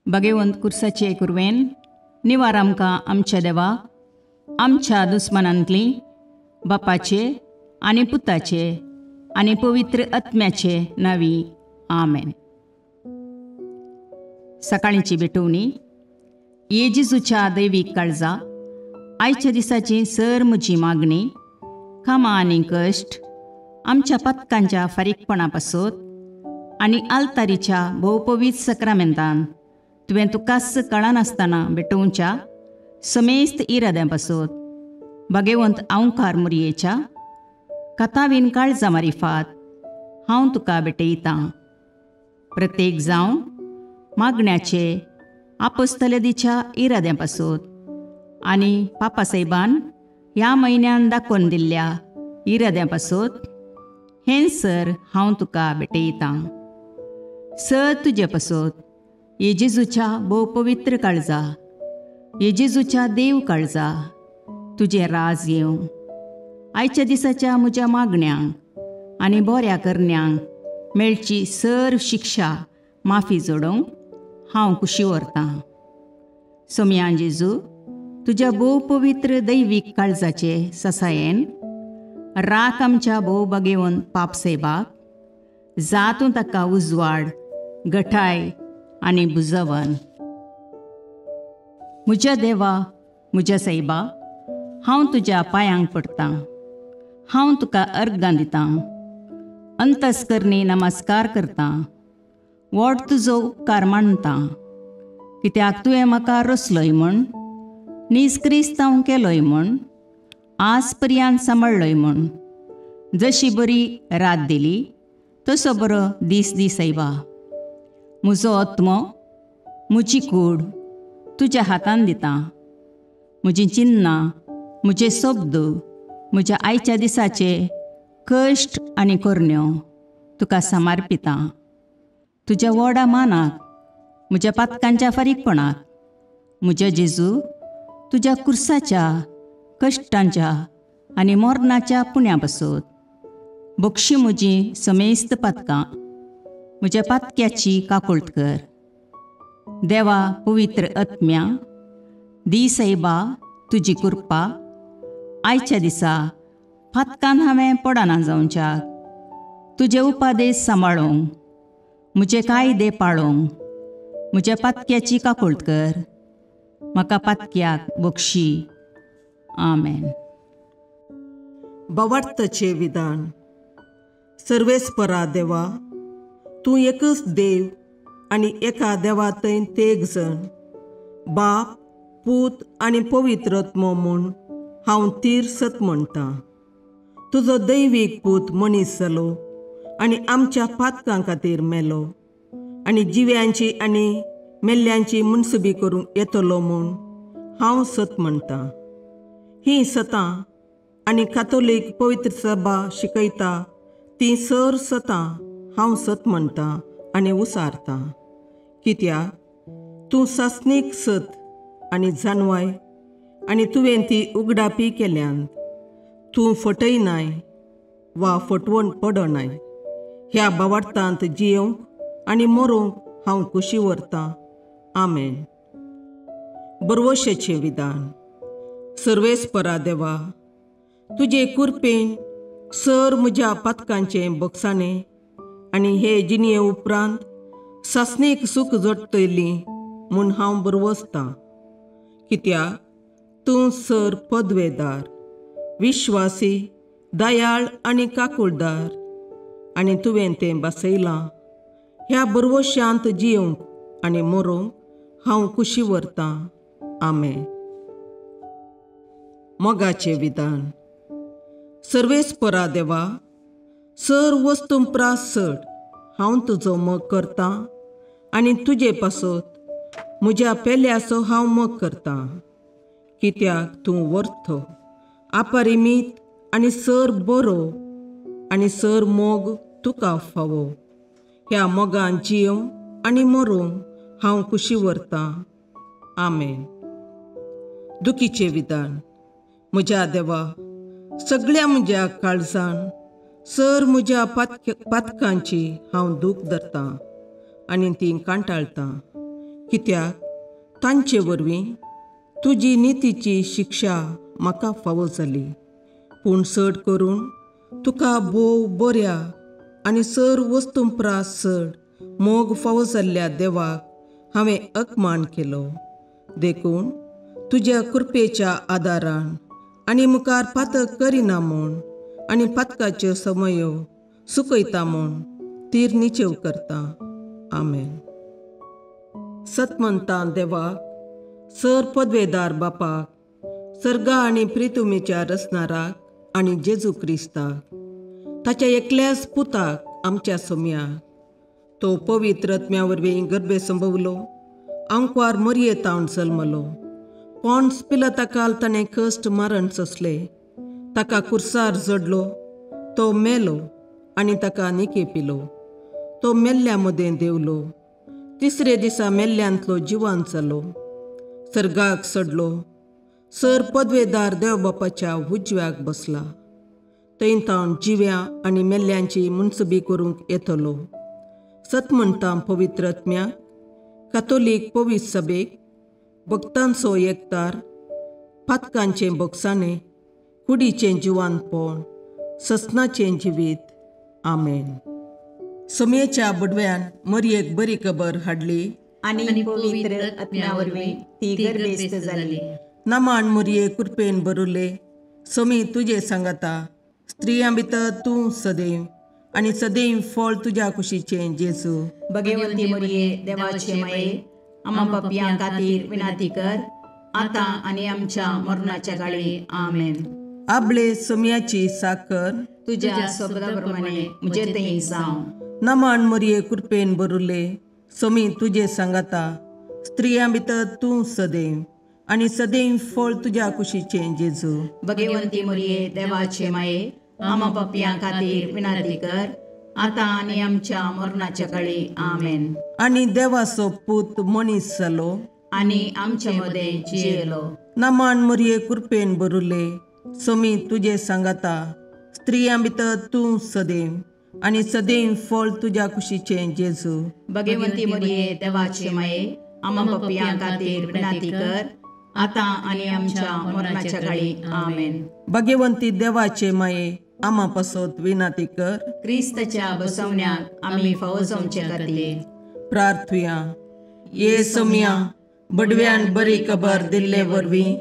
भगवंत कुर्साचे कुरवेन निवार आमकां आमच्या देवा आमच्या दुस्मनांतली बापाचे आनी पुताचे आनी पवित्र आत्म्याचे नावी आमेन. सकाळींची भेटवणी. येजेजूच्या दैवीक काळजा आयच्या दिसाची सर म्हजी मागणी कामां आनी कश्ट आमच्या पथकांच्या फारीकपणा पासत आनी आल्तारीच्या भोवपवीत सक्रामेंतान तुवें तुकास कळनासतना भेटोवच्या समेस्त इराद्यां पासत भगवंत आवकार मुरयेच्या कथावीन काळजा मारिफात हांव तुका भेटयतां. प्रत्येक जावं मागण्याचे आपोस्तलदीच्या इराद्यां पासत आनी पापासाहेबान ह्या म्हयन्यान दाखोवन दिल्ल्या इराद्यां पासत हें सर हांव तुका भेटयतां. सर तुजे पासत येजेजूच्या भोव पवित्र काळजा, येजेजूच्या देव काळजा तुजें राज येवं. आयच्या दिसाच्या म्हज्या मागण्यांक आनी बऱ्या करण्यांक मेळची सर शिक्षा माफी जोडोवंक हांव कुशी व्हरतां. सोम्या जेजू, तुज्या भोव पवित्र दैवीक काळजाचे ससायेन राख आमच्या भोव भगवंत पापसेबाक, जातूं ताका उजवाड, घटाय आनी बुजवण. म्हज्या देवा, म्हज्या सैबा, हांव तुज्या पांयांक पडटां. हांव तुका अर्गां दितां, अंतस्करणी नमस्कार करतां. व्हड तुजो उपकार मानतां, कित्याक तुवें म्हाका रचलोय म्हूण, निस्क्रिस्तांव केलोय म्हूण, आज पर्यंत सांबाळलोय म्हूण. जशी बरी रात दिली तसो बरो दीस दी सैबा. म्हजो आत्मो, म्हजी कूड तुज्या हातान दितां. म्हजीं चिन्नां, म्हजे शब्द, म्हज्या आयच्या दिसाचे कश्ट आनी करण्यो तुका समर्पितां. तुज्या व्हडा मानाक, म्हज्या पातकांच्या फारीकपणाक, म्हज्या जेजू तुज्या कुर्साच्या कश्टांच्या आनी मरणाच्या पुण्या पासत बक्षी म्हजीं समेस्त पातकां म्हज्या पातक्याची काकुळट कर. देवा पवित्र आत्म्या, दी सैबा तुजी कृपा आयच्या दिसा पातकान हांवें पडना जावच्याक, तुजे उपादेश सांबाळोवंक, म्हजे कायदे पाळोवंक म्हज्या पातक्याची काकुळट कर. म्हाका पातक्याक बक्षी. आमेन. भावार्थाचें विधान. सर्वेस्परा देवा, तूं एकच देव आनी एका देवा थंय तेग जण, बाप, पूत आनी पवित्र आत्मो म्हूण हांव तीर सत म्हणटां. तुजो दैवीक पूत मनीस जालो आनी आमच्या पातकां खातीर मेलो आनी जिव्यांची आनी मेल्ल्यांची मुनसुबी करूंक येतलो म्हूण हांव सत म्हणटां. हीं सतां आनी कातोलीक पवित्र सभा शिकयता तीं सर सतां हांव सत म्हणटां आनी उसारतां. कित्याक तूं सासणीक सत आनी जानवाय आनी तुवें ती उगडापी केल्यांत. तूं फटयनाय वा फटवण पडनाय. ह्या भावार्थांत जियोंक आनी मरोवंक हांव कुशी व्हरतां. आमेन. बरवशेचें विधान. सर्वेस्परा देवा, तुजे कुरपेन सर म्हज्या पातकांचें बक्षाणें आनी हे जिणये उपरांत सासणेक सूख जोडटली म्हूण हांव बरवसतां. कित्याक तूं सर पदवेदार, विश्वासी, दयाळ आनी काकुळदार आनी तुवें तें बसयलां. ह्या बरवश्यांत जियोंक आनी मरोवंक हांव कुशी व्हरतां. आमेन. मोगाचें विधान. सर्वेस्परा देवा, सर वस्तुंपरास चड हांव तुजो मोग करतां आनी तुजे पासत म्हज्या पेल्याचो हांव मोग करतां. कित्याक तूं वर्थ, अपरिमीत आनी सर बरो आनी सर मोग तुका फावो. ह्या मोगान जियोंक आनी मरोवंक हांव कुशी व्हरतां. आमेन. दुखीचें विधान. म्हज्या देवा, सगळ्या म्हज्या काळजान सर म्हज्या पातकांची हांव दूख धरतां आनी तीं कांटाळतां. कित्याक तांचे वरवीं तुजी नितीची शिक्षा म्हाका फावो जाली. पूण चड करून तुका भोव बऱ्या आनी सर वस्तूंपरास चड मोग फावो जाल्ल्या देवाक हांवें अकमान केलो. देखून तुज्या कृपेच्या आदारान आनी मुखार पातक करिना म्हूण आनी पातकाच्यो समयो सुकयता म्हूण तीर निचेव करता. आमेन. सतमंतां देवाक, सर पदवेदार बापाक, सर्गा आनी प्रितुमेच्या रचणाराक आनी जेजू क्रिस्ताक, ताच्या एकल्याच पुताक आमच्या सोम्याक, तो पवित्र आत्म्या वरवीं गर्भे संभवलो, आंकवार मरयेतावन जल्मलो, पोन्स पिलाताकाल ताणें कश्ट मरण सोंसले, ताका कुर्सार जडलो, तो मेलो आनी ताका निकेपिलो, तो मेल्ल्या मदें देवलो, तिसरे दिसा मेल्ल्यांतलो जिवांत जालो, सर्गाक चडलो, सर पदवेदार देवबापाच्या उजव्याक बसला, थंय तावन जिव्या आनी मेल्ल्यांची मुनसबी करूंक येतलो. सतमंतां पवित्र आत्म्याक, कातोलीक पवित्र सभेक, भक्तांचो एकतार, पातकांचें बोगसाणें, कुडीचें जिवांतपण, ससनाचें जिवीत. आमेन. सोमयेच्या बुडव्यान मरयेक बरी खबर हाडली आनी पवित्र आत्म्या वरवीं ती गर्भेस्त जाली. नमान मरये कृपेन भरुले, सोमी तुजे सांगाता, स्त्रियां भितर तूं सदैव आनी सदैव फळ तुज्या कुशीचें जेजू. भगवंती मरये देवाचे माये, आम्हा पापयां खातीर विनाती कर, आतां आनी आमच्या मरणाच्या काळी. आमेन. आपले सोमयाची साकर तुज्या सोबताप्रमाणे म्हजे थंय जावं. नमान मरये कृपेन भरुले, सोमी तुजे सांगाता, स्त्रियां भितर तूं सदैव आनी सदैव फळ तुज्या कुशीचें जेजू. भगवंती मरये देवाचे माये, आम्हा पापयां खातीर विनाती कर, आतां आनी आमच्या मरणाच्या काळी. आमेन. आनी देवाचो पूत मनीस जालो आनी आमचे मदें जियेलो. नमान मरये कृपेन भरुले, सोमी तुजे सांगाता, स्त्रियां भितर तूं सदैव आनी सदैव फळ तुज्या कुशीचें जेजू. भगवंती मरये देवाचे माये, आम्हा पापयां खातीर विनाती कर, आतां आनी आमच्या मरणाच्या काळी. आमेन. भगवंती देवाचे माये, आम्हा पासत विनाती कर. क्रिस्ताच्या बसवण्याक आमी फावो जावचे खातीर प्रार्थुया. ये सोम्या, बडव्यान बरी खबर दिल्ले वरवीं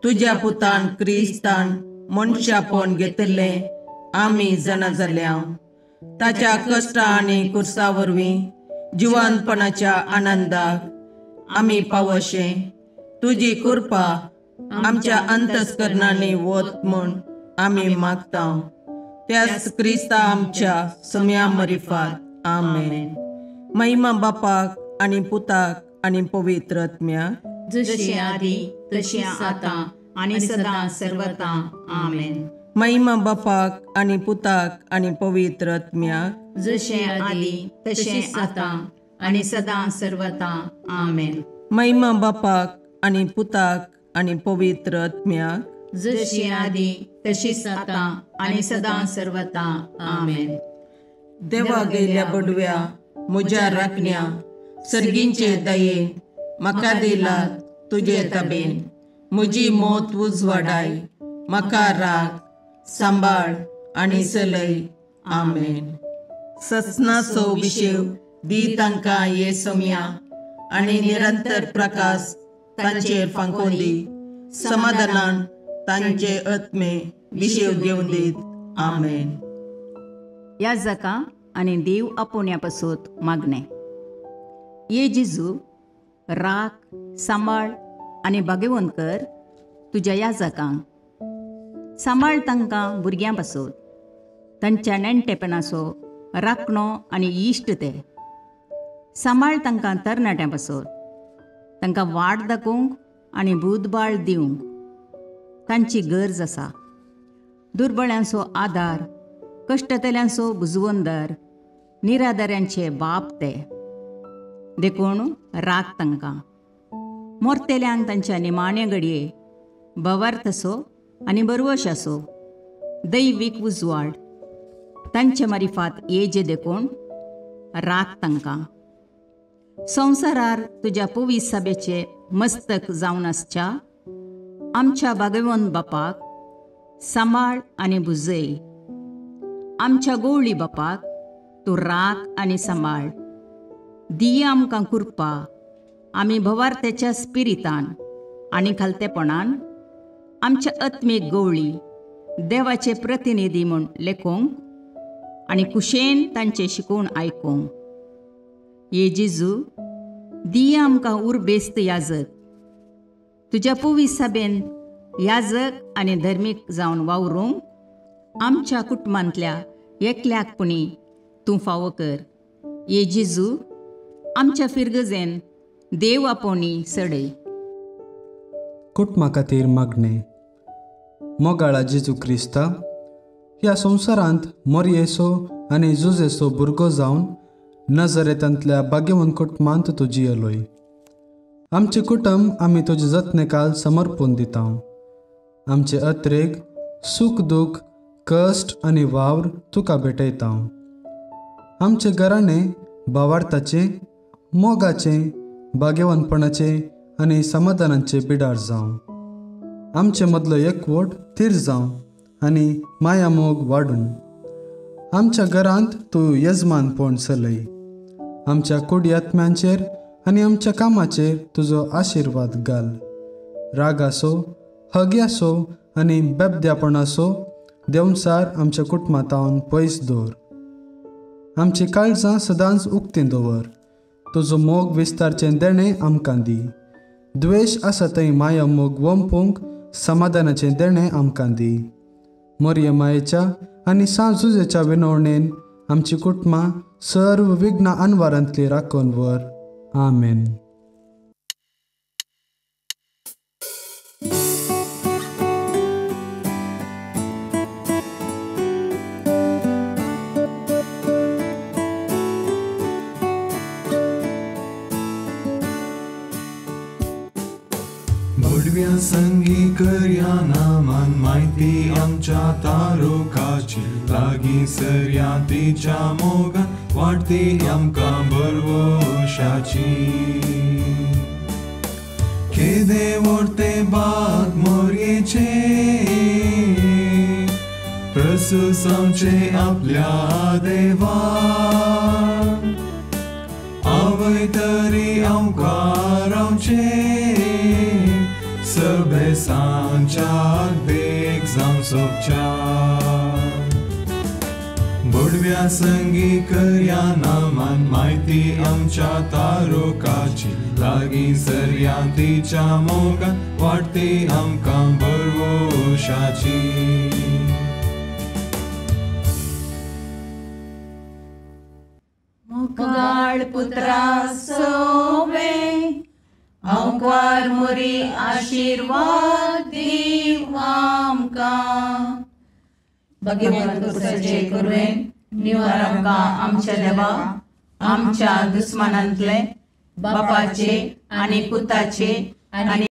तुज्या पुतान क्रिस्तान मनशापण घेतिल्लें आमी जाणा जाल्या. ताच्या कश्टा आनी कुर्सा वरवीं जिवंतपणाच्या आनंदाक आमी पावशे. तुजी कृपा आमच्या अंतस्करणांनी वत म्हूण आमी मागता. त्याच क्रिस्ता आमच्या सोम्या मरिफात. आमेन. महिमा बापाक आनी पुताक आनी पवित्र आत्म्याक, जशी आदी तशी आतां आनी सदां सर्वता. आमेन. महिमा बापाक आनी पुताक आनी पवित्र आत्म्याक, जशे आदी तशे आतां आनी सदां सर्वता. आमेन. महिमा बापाक आनी पुताक आनी पवित्र आत्म्याक, जशी आदी तशीच आतां आनी सदां सर्वता. आमेन. देवा गेल्या बडव्या म्हज्या राखण्या, सर्गींचे दयेन म्हाका दिला तुजे ताबेन. म्हजी मोत उजवाडाय, म्हाका राख, सांबाळ आनी चलय. आमेन. ससनाचो विशेव दी तांकां ये सोम्या, आनी निरंतर प्रकाश तांचेर फांकोन दी. समाधानान तांचे आत्मे विशेव घेवन दीत. आमेन. याजकां आनी देव आपोवण्या पासत मागणें. ये जेजू, राख, सांबाळ आनी भाग्यवंत कर तुज्या याजकांक. सांबाळ तांकां भुरग्यां पासत, तांच्या नेणटेपणाचो राखणो आनी इश्ट ते. सांबाळ तांकां तरणाट्यां पासत, तांकां वाट दाखोवंक आनी बुदबाळ दिवंक तांची गरज आसा. दुर्बळ्यांचो आदार, कश्टतल्यांचो बुजवंदर, निराधाऱ्यांचे बाप ते. देखून राख तांकां. मोरतेल्यांक तांच्या निमाणे घडये भवार्थसो आनी बरवशाचो दैवीक उजवाड तांचे मारिफात येजे देखून राख तांकां. संवसारार तुज्या पवित्र सभेचे मस्तक जावन आसच्या आमच्या भागवंत बापाक सांबाळ आनी बुजय. आमच्या गवळी बापाक तूं राख आनी सांबाळ. दिया आमकां कुरपा आमी भवार्थ्याच्या स्पिरितान आनी खालतेपणान आमच्या आत्मीक गवळी देवाचे प्रतिनिधी म्हूण लेखोंक आनी कुशेन तांचे शिकवण आयकूंक. ये जेजू दिया आमकां उर्बेस्त याजक. तुज्या पवित्र सभेन याजक आनी धर्मीक जावन वावरूंक आमच्या कुटुंबांतल्या एकल्याकपणी तूं फावो कर. ये जेजू आमच्या फिरगजेन देव आपोवणी सडय. कुटुंबा खातीर मागणें. मोगाळा जेजू क्रिस्ता, ह्या संवसारांत मोरयेचो आनी जुजेचो भुरगो जावन नजरेंतल्या भाग्यवंत कुटुंबांत तूं जियेलोय. आमचे कुटुंब आमी तुजे जतनेकाल समर्पून दिता. आमचे अत्रेक सूख दूख कश्ट आनी वावर तुका भेटयता. आमचे घराणे भावार्थाचे मोगाचे भाग्यवंतपणाचे आनी समाधानाचे बिडार जावं. आमचे मदलो एकवट थीर जावं आनी माया मोग वाडून आमच्या घरांत तूं येजमानपण चलय. आमच्या कुडी आत्म्यांचेर आनी आमच्या कामाचेर तुजो आशिर्वाद घाल. रागासो हग्यासो आनी बेबद्यापणाचो देंवचार आमच्या कुटुंबांतावन पयस दवर. आमची काळजां सदांच उक्तीं दवर. तुजो मोग विस्तारचें देणें आमकां दी. द्वेश आसा थंय माया मोग वंपूंक समाधानाचें देणें आमकां दी. मोरये मायेच्या आनी सांजुजेच्या विनवणेन आमची कुटुंबां सर्व विघ्नां आनवारांतली राखून व्हर. आमेन. भडव्या संगी करया नामान माहिती आमच्या तारोकाची. लागीं सरया तिच्या मोगान वाटती आमकां बरवशाची. केदे व्हरते बाग मोरयेचे प्रसूस आमचे आपल्या देवा. आवय तरी आमकां रावचे सभे सांच्याक देख जावन सोबच्या. बडव्या संगी करया नामान माहिती आमच्या तारोकाची. लागीं सरया तिच्या मोगान वाटती आमकां बरवशाची. मोगाळ पुत्रा सोवे अवकार मोरी आशीर्वाद दीव आमकां. भगवंत तुझे करुवेन निवार आमकां आमच्या देवा आमच्या दुस्मानांतले बापाचे आनी पुताचे आनी